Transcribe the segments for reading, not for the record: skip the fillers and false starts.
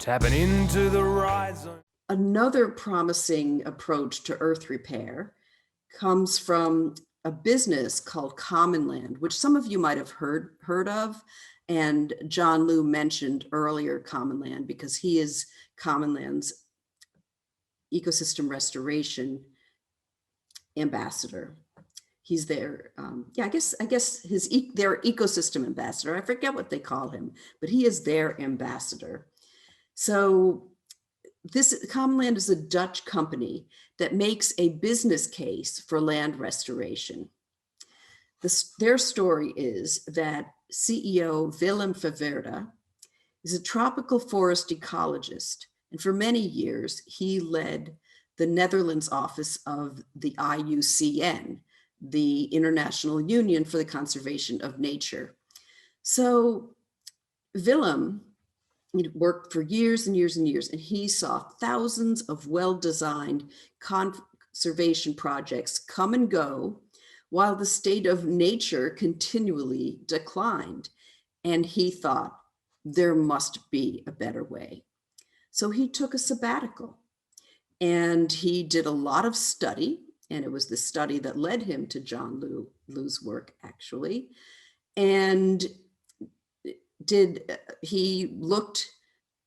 tapping into the right zone. Another promising approach to earth repair comes from a business called Commonland, which some of you might have heard of. And John Liu mentioned earlier Commonland because he is Commonland's ecosystem restoration ambassador. He's their, I guess their ecosystem ambassador. I forget what they call him, but he is their ambassador. So this Commonland is a Dutch company that makes a business case for land restoration. Their story is that CEO Willem Verwerda is a tropical forest ecologist, and for many years he led the Netherlands office of the IUCN, the International Union for the Conservation of Nature. So Willem worked for years and years and years, and he saw thousands of well-designed conservation projects come and go while the state of nature continually declined. And he thought, there must be a better way. So he took a sabbatical and he did a lot of study, and it was the study that led him to John Liu's work, actually. And he looked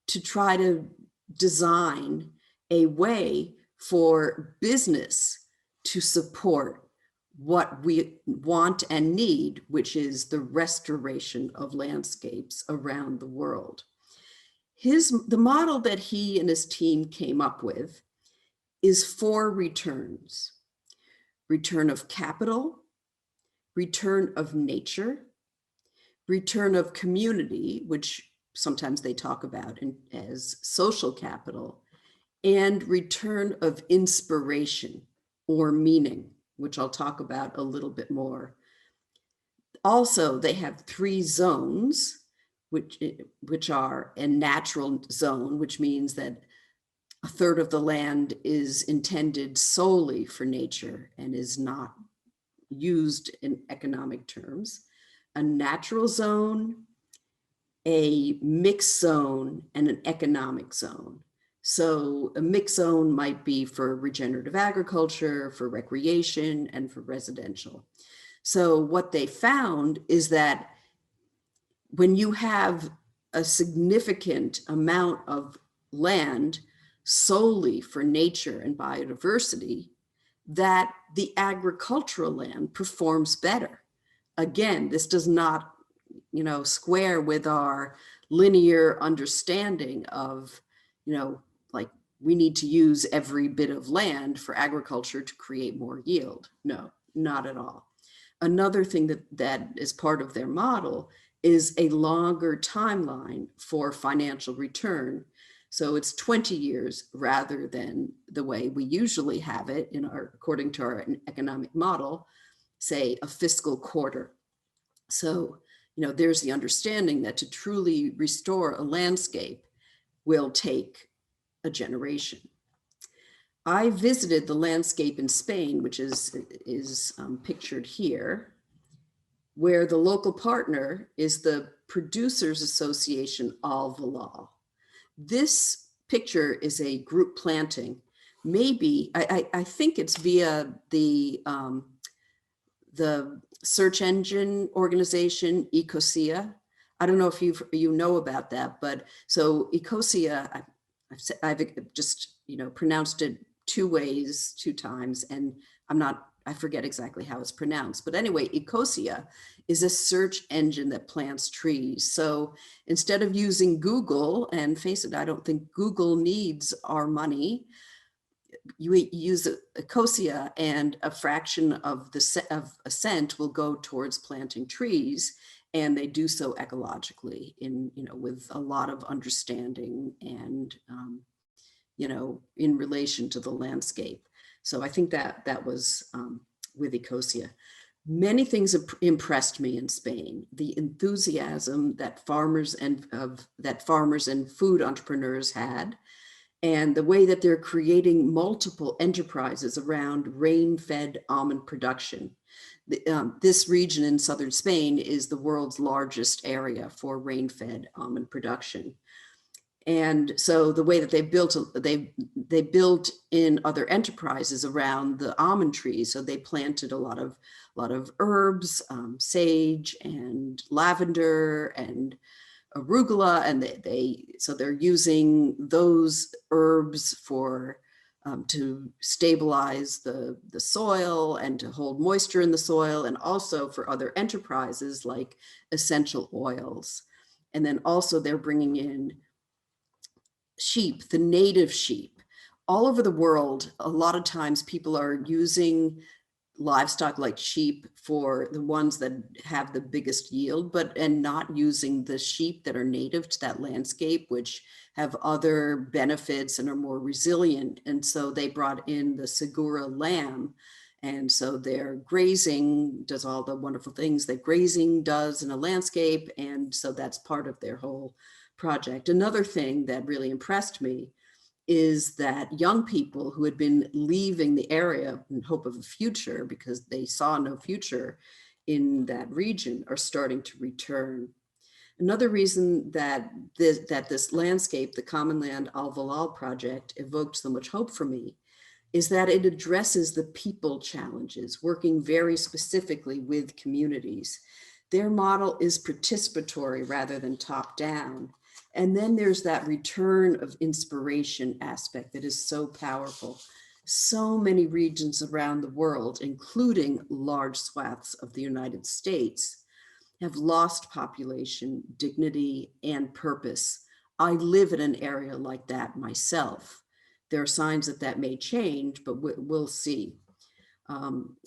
to try to design a way for business to support what we want and need, which is the restoration of landscapes around the world. The model that he and his team came up with is 4 returns: return of capital, return of nature, return of community, which sometimes they talk about as social capital, and return of inspiration or meaning, which I'll talk about a little bit more. Also, they have 3 zones, which are a natural zone, which means that a third of the land is intended solely for nature and is not used in economic terms, a natural zone, a mixed zone, and an economic zone. So a mixed zone might be for regenerative agriculture, for recreation, and for residential. So what they found is that when you have a significant amount of land solely for nature and biodiversity, that the agricultural land performs better. Again, this does not, square with our linear understanding of, like we need to use every bit of land for agriculture to create more yield. No, not at all. Another thing that is part of their model is a longer timeline for financial return. So it's 20 years rather than the way we usually have it according to our economic model, say a fiscal quarter. So, there's the understanding that to truly restore a landscape will take a generation. I visited the landscape in Spain, which is pictured here, where the local partner is the Producers Association Alvalal. This picture is a group planting. Maybe, I think it's via the search engine organization, Ecosia. I don't know if you know about that, but so Ecosia, I've just, pronounced it 2 ways, 2 times, and I forget exactly how it's pronounced. But anyway, Ecosia is a search engine that plants trees. So instead of using Google, and face it, I don't think Google needs our money, you use Ecosia, and a fraction of a cent will go towards planting trees, and they do so ecologically with a lot of understanding and in relation to the landscape. So I think that was with Ecosia. Many things impressed me in Spain. The enthusiasm that farmers and food entrepreneurs had, and the way that they're creating multiple enterprises around rain-fed almond production. This region in southern Spain is the world's largest area for rain-fed almond production. And so the way that they built, they built in other enterprises around the almond trees. So they planted a lot of herbs, sage and lavender and arugula, and so they're using those herbs for to stabilize the soil and to hold moisture in the soil, and also for other enterprises like essential oils. And then also they're bringing in sheep, the native sheep. All over the world, a lot of times people are using livestock like sheep for the ones that have the biggest yield, and not using the sheep that are native to that landscape, which have other benefits and are more resilient. And so they brought in the Segura lamb. And so their grazing does all the wonderful things that grazing does in a landscape. And so that's part of their whole project. Another thing that really impressed me is that young people who had been leaving the area in hope of a future because they saw no future in that region are starting to return. Another reason that this landscape, the Commonland Al-Valal project, evoked so much hope for me is that it addresses the people challenges, working very specifically with communities. Their model is participatory rather than top down. And then there's that return of inspiration aspect that is so powerful. So many regions around the world, including large swaths of the United States, have lost population, dignity, and purpose. I live in an area like that myself. There are signs that that may change, but we'll see.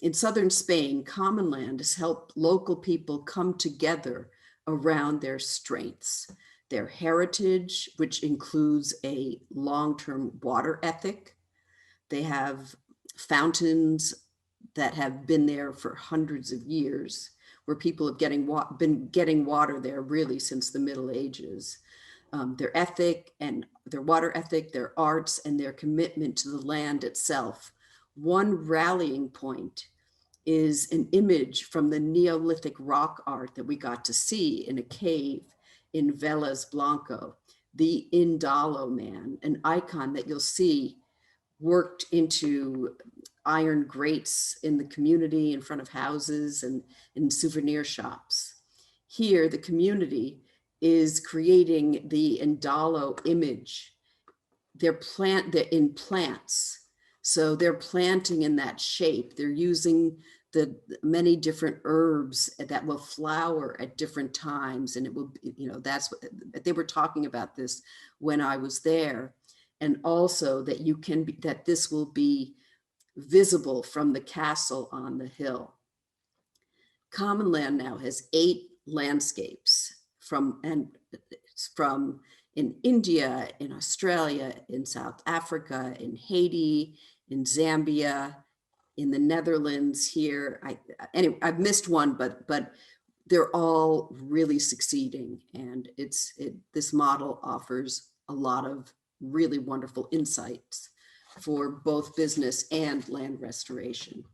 In southern Spain, Commonland has helped local people come together around their strengths, their heritage, which includes a long-term water ethic. They have fountains that have been there for hundreds of years, where people have been getting water there really since the Middle Ages. Their ethic and their water ethic, their arts, and their commitment to the land itself. One rallying point is an image from the Neolithic rock art that we got to see in a cave in Velas Blanco, the Indalo man, an icon that you'll see worked into iron grates in the community in front of houses and in souvenir shops. Here, the community is creating the Indalo image. They're in plants. So they're planting in that shape. They're using the many different herbs that will flower at different times. And it will, that's what they were talking about this when I was there. And also that that this will be visible from the castle on the hill. Commonland now has 8 landscapes from in India, in Australia, in South Africa, in Haiti, in Zambia, in the Netherlands here. Anyway, I've missed one, but they're all really succeeding. And this model offers a lot of really wonderful insights for both business and land restoration.